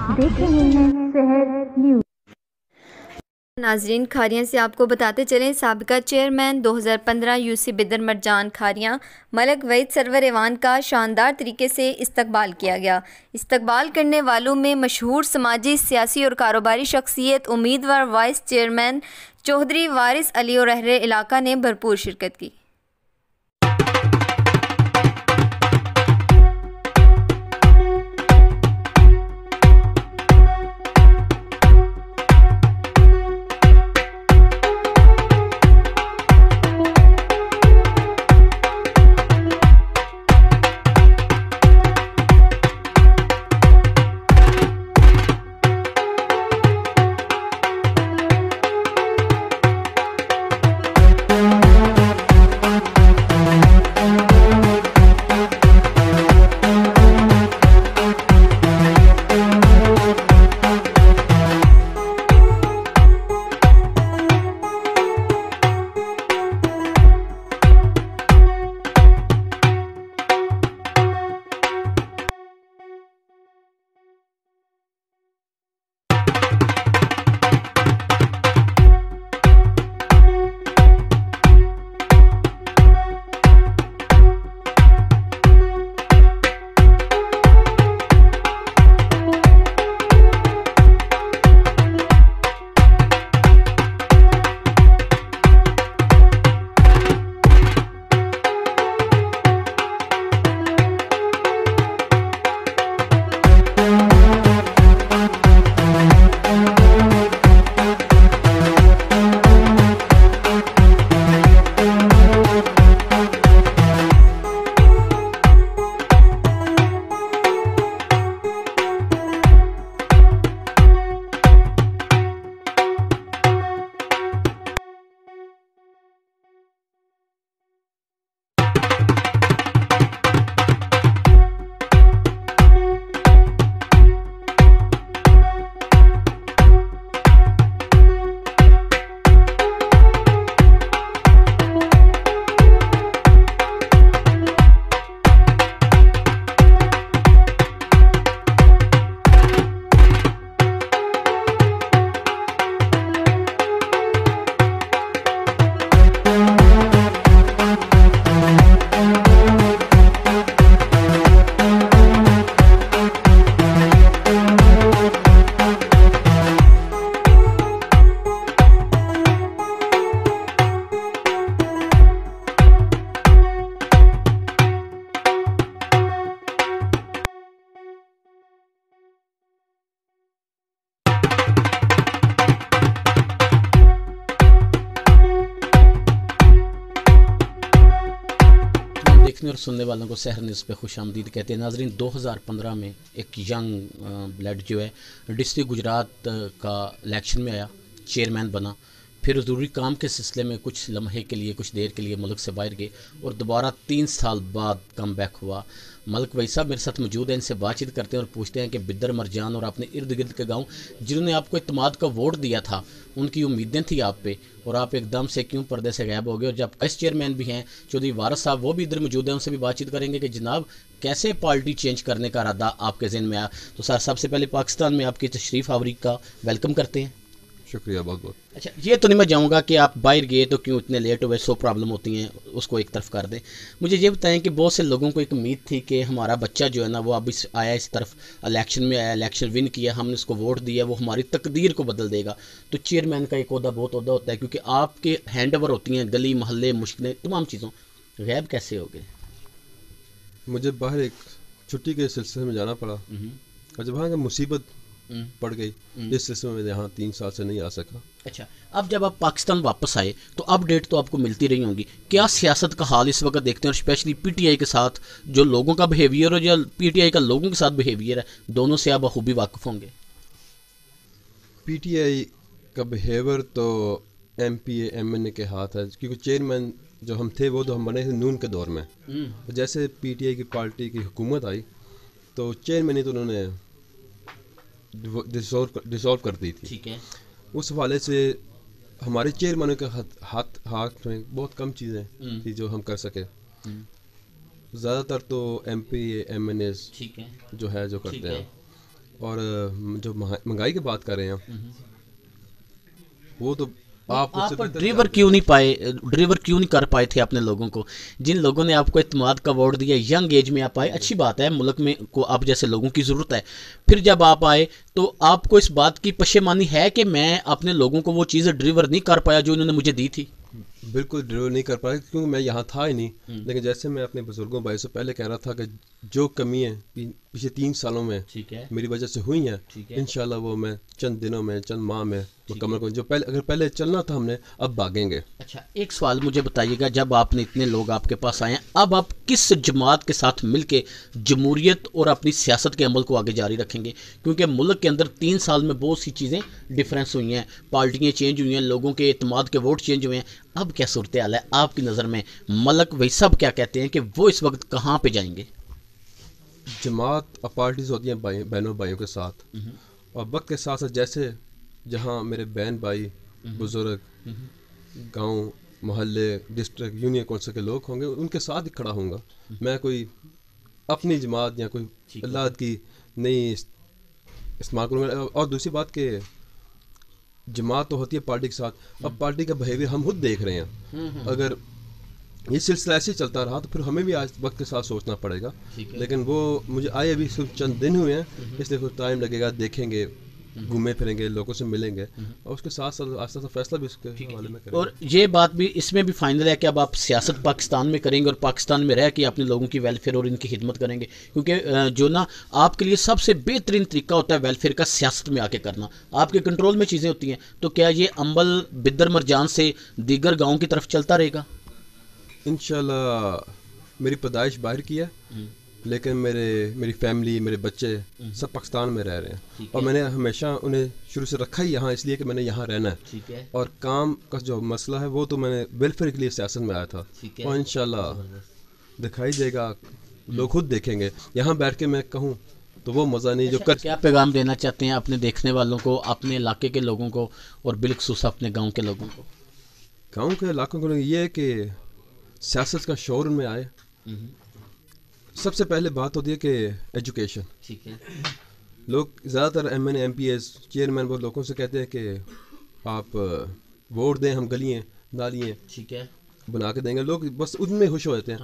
आप देख रहे हैं शहर न्यूज। नाजरीन, खारियां से आपको बताते चलें, साबिका chairman 2015 UC Bidar Marjan Khariyan Malak Waheed server Evan का शानदार तरीके से इस्तकबाल किया गया। इस्तकबाल करने वालों में मशहूर समाजी, सियासी और कारोबारी शख्सियत, उम्मीदवार वाइस चेयरमैन चौधरी वारिस अली और अहले इलाका ने भरपूर शिरकत की। देखने और सुनने वालों को शहर न्यूज़ पे खुश आमदीद कहते हैं। नाजरीन, 2015 में एक यंग ब्लड जो है डिस्ट्रिक्ट गुजरात का इलेक्शन में आया, चेयरमैन बना, फिर ज़रूरी काम के सिलसिले में कुछ लम्हे के लिए, कुछ देर के लिए मुल्क से बाहर गए और दोबारा 3 साल बाद कम बैक हुआ। मलक वहीद साहब मेरे साथ मौजूद हैं, इनसे बातचीत करते हैं और पूछते हैं कि बिदर मरजान और अपने इर्द गिर्द के गांव जिन्होंने आपको इत्मीनान का वोट दिया था, उनकी उम्मीदें थी आप पे, और आप एकदम से क्यों पर्दे से गायब हो गए। और जब वाइस चेयरमैन भी हैं चौधरी वारिस साहब, वो भी इधर मौजूद हैं, उनसे भी बातचीत करेंगे कि जनाब कैसे पार्टी चेंज करने का इरादा आपके ज़हन में आया। तो सर, सबसे पहले पाकिस्तान में आपकी तशरीफ़ आवरी का वेलकम करते हैं। शुक्रिया बहुत बहुत। अच्छा, ये तो नहीं मैं चाहूँगा कि आप बाहर गए तो क्यों इतने लेट हुए, 100 प्रॉब्लम होती हैं, उसको एक तरफ कर दें। मुझे ये बताएं कि बहुत से लोगों को एक उम्मीद थी कि हमारा बच्चा जो है ना, वो अब आया इस तरफ, इलेक्शन में आया, इलेक्शन विन किया, हमने उसको वोट दिया, वो हमारी तकदीर को बदल देगा। तो चेयरमैन का एक ओहदा बहुत ओहदा होता है, क्योंकि आपके हैंड ओवर होती हैं गली मोहल्ले, मुश्किलें, तमाम चीज़ों, गैब कैसे हो गए? मुझे बाहर एक छुट्टी के सिलसिले में जाना पड़ा और जब वहाँ मुसीबत पड़ गई, इस सिलसिले में यहाँ 3 साल से नहीं आ सका। अच्छा, अब जब आप पाकिस्तान वापस आए तो अपडेट तो आपको मिलती रही होंगी, क्या सियासत का हाल इस वक्त देखते हैं, और स्पेशली पीटीआई के साथ जो लोगों का बिहेवियर और जो पीटीआई का लोगों के साथ बिहेवियर है, दोनों से आप बखूबी वाकिफ होंगे। पीटीआई का बिहेवियर तो एमपीए एमएनए के हाथ है, क्योंकि चेयरमैन जो हम थे वो तो हम बने थे नून के दौर में। जैसे पीटीआई की पार्टी की हुकूमत आई तो चेयरमैन ही तो उन्होंने डिसॉल्व कर दी थी। ठीक है। उस हवाले से हमारे चेयरमैनों के हाथ में बहुत कम चीज़ें थी जो हम कर सके। ज़्यादातर तो एमपी एमएनए जो है जो करते हैं, और जो महंगाई की बात कर रहे हैं वो तो आप ड्राइवर क्यों नहीं पाए, ड्राइवर क्यों नहीं कर पाए थे अपने लोगों को? जिन लोगों ने आपको इत्मीनान का वोट दिया, यंग एज में आप आए, अच्छी बात है, मुल्क में को आप जैसे लोगों की ज़रूरत है। फिर जब आप आए तो आपको इस बात की पशेमानी है कि मैं अपने लोगों को वो चीज़ ड्राइवर नहीं कर पाया जो इन्होंने मुझे दी थी? बिल्कुल ड्राइवर नहीं कर पाया क्योंकि मैं यहाँ था ही नहीं। लेकिन जैसे मैं अपने बुजुर्गों भाई से पहले कह रहा था कि जो कमी है पिछले 3 सालों में ठीक है, मेरी वजह से हुई हैं, इंशाल्लाह वो मैं चंद दिनों में, चंद माह में मुकम्मल करूँ। जो पहले चलना था हमने, अब भागेंगे। अच्छा, एक सवाल मुझे बताइएगा, जब आपने इतने लोग आपके पास आए हैं, अब आप किस जमात के साथ मिलके जमहूरियत और अपनी सियासत के अमल को आगे जारी रखेंगे? क्योंकि मुल्क के अंदर 3 साल में बहुत सी चीज़ें डिफरेंस हुई हैं, पार्टियाँ चेंज हुई हैं, लोगों के इत्मीनान के वोट चेंज हुए हैं। अब क्या सूरत हाल है आपकी नज़र में? मलक वही सब क्या कहते हैं कि वो इस वक्त कहाँ पे जाएंगे? जमात और पार्टीज होती हैं बहनों भाइयों के साथ, और वक्त के साथ साथ जैसे जहाँ मेरे बहन भाई, बुजुर्ग, गांव, मोहल्ले, डिस्ट्रिक्ट, यूनियन कौंसिल के लोग होंगे, उनके साथ ही खड़ा होऊंगा। मैं कोई अपनी जमात या कोई अल्लाह की नहीं इस्तेमाल करूँगा। और दूसरी बात कि जमात तो होती है पार्टी के साथ, अब पार्टी का बिहेवियर हम खुद देख रहे हैं। अगर ये सिलसिला ऐसे चलता रहा तो फिर हमें भी आज वक्त के साथ सोचना पड़ेगा। लेकिन वो मुझे आए अभी सिर्फ चंद दिन हुए हैं, इसलिए कुछ टाइम लगेगा, देखेंगे, घूमे फिरेंगे, लोगों से मिलेंगे, और उसके साथ साथ आस्ता आस्ता फैसला भी उसके हवाले में करेंगे। और ये बात भी इसमें भी फाइनल है कि अब आप सियासत पाकिस्तान में करेंगे और पाकिस्तान में रह के अपने लोगों की वेलफेयर और इनकी खिदमत करेंगे, क्योंकि जो ना आपके लिए सबसे बेहतरीन तरीका होता है वेलफेयर का सियासत में आके करना, आपके कंट्रोल में चीज़ें होती हैं। तो क्या ये अम्बल बिद्दर मरजान से दीगर गाँव की तरफ चलता रहेगा? इंशाल्लाह मेरी पैदाइश बाहर की है, लेकिन मेरी फैमिली, मेरे बच्चे सब पाकिस्तान में रह रहे हैं, और मैंने हमेशा उन्हें शुरू से रखा ही यहाँ, इसलिए कि मैंने यहाँ रहना है। और काम का जो मसला है वो तो मैंने वेलफेयर के लिए सियासत में आया था, और इंशाल्लाह दिखाई देगा, लोग खुद देखेंगे। यहाँ बैठ के मैं कहूँ तो वो मज़ा नहीं जो कर। क्या पैगाम देना चाहते हैं अपने देखने वालों को, अपने इलाके के लोगों को, और बिलखसूस अपने गाँव के लोगों को? गाँव के इलाकों को ये है कि सियासत का शोर उनमें आए। सबसे पहले बात होती है कि एजुकेशन। ठीक है, लोग ज़्यादातर MN MPs चेयरमैन वो लोगों से कहते हैं कि आप वोट दें, हम गलियाँ नालियाँ ठीक है, बना के देंगे। लोग बस उनमें खुश हो जाते हैं।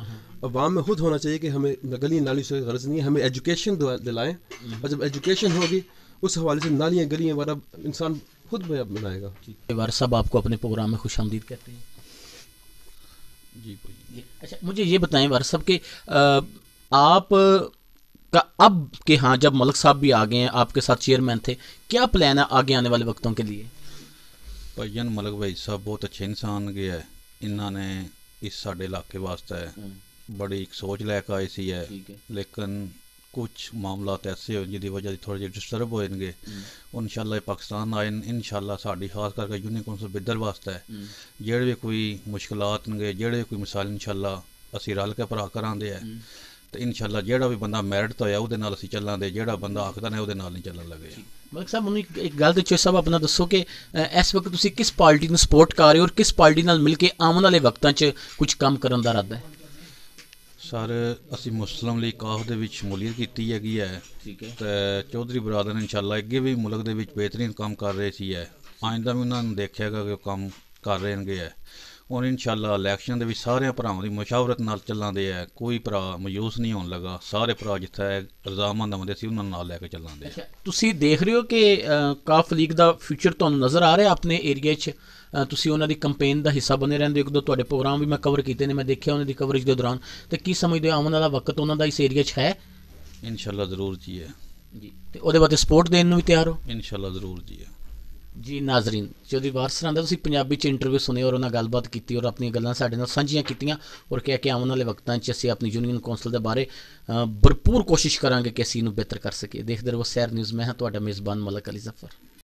अवाम में खुद होना चाहिए कि हमें गली नाली से गर्ज नहीं है, हमें एजुकेशन दिलाएं, और जब एजुकेशन होगी उस हवाले से नालियाँ गलियाँ वगैरह इंसान खुद बनाएगा। वारिस साहब आपको अपने प्रोग्राम में खुशामदीद कहते हैं। जी अच्छा, मुझे ये बताएं वारिस साहब कि आप का अब के हाँ जब मलक साहब भी आ गए हैं, आपके साथ चेयरमैन थे, क्या प्लान है आगे आने वाले वक्तों के लिए? भाईजान मलक भाई साहब बहुत अच्छे इंसान गए है, इन्होंने इस साढ़े इलाके वास्ते बड़ी एक सोच लैके आई सी है, लेकिन कुछ मामला ऐसे हो जिसकी वजह से थोड़े जे डिस्टर्ब हो जाएंगे। इंशाल्लाह पाकिस्तान आए, इंशाल्लाह साड़ी खास करके यूनियन कौंसिल बिद्दर वास्ते जेड़े भी कोई मुश्किलात होंगे, जेड़े भी कोई मिसाल इंशाल्लाह असी रल के भरा करांदे है, तो इंशाल्लाह जेड़ा भी बंदा मैरिट तो होया उहदे नाल असी चलांदे, जेड़ा बंदा आखदा ने उहदे नाल नहीं चलन लगे। मलिक साहब मैनूं एक गल ते साहब अपना दसो कि इस वक्त तुसीं किस पार्टी नूं सपोर्ट कर रहे हो और किस पार्टी नाल मिल के आने वाले वक्तां 'च कुछ काम करन दा इरादा है? सर असी मुस्लिम लीग काफ दे विच शमूलियत कीती हैगी है, ते चौधरी बरादर इंशाल्लाह अगे भी मुल्क दे विच बेहतरीन काम कर रहे सी है, आइंदा भी उन्होंने देखिएगा कि काम कर रहे हैं। और इंशाल्लाह इलैक्शन दे विच सारे भरावां दी मुशावरत नाल चलांदे है, कोई भरा मायूस नहीं होने लगा, सारे भरा जिथे रजामंद आउंदे सी उन्हां नाल लैके चलांदे। अच्छा, तुसीं देख रहे हो कि काफ लीग दा फ्यूचर तुहानूं नज़र आ रहा है अपने एरिया 'च? तुसीं उन्हां दी कैंपेन दा हिस्सा बने रहिंदे हो, एक दो तुहाडे प्रोग्राम भी मैं कवर कीते ने, मैं देखिया उन्हां दी कवरेज दे दौरान, ते की समझदे हो आने वाला वक्त उन्हां दा इस एरिया 'च है? इंशाल्लाह ज़रूर जी है जी, ते ओहदे वास्ते सपोर्ट देण नूं भी तैयार हो? इंशाल्लाह ज़रूर जी है जी। नाजरीन, चौधरी वारिस सरां दा तुसीं पंजाबी च इंटरव्यू सुने और उन्हां गलबात कीती और अपनी गल्लां साडे नाल सांझियां कीतियां, और कहा कि आने वाले वक्तां 'च असीं अपनी यूनियन कौंसल दे बारे भरपूर कोशिश करांगे कि असीं इहनूं बेहतर कर सकीए। देखदे रहो सैर न्यूज़, मैं हां तुहाडा मेज़बान मलक अली जफर।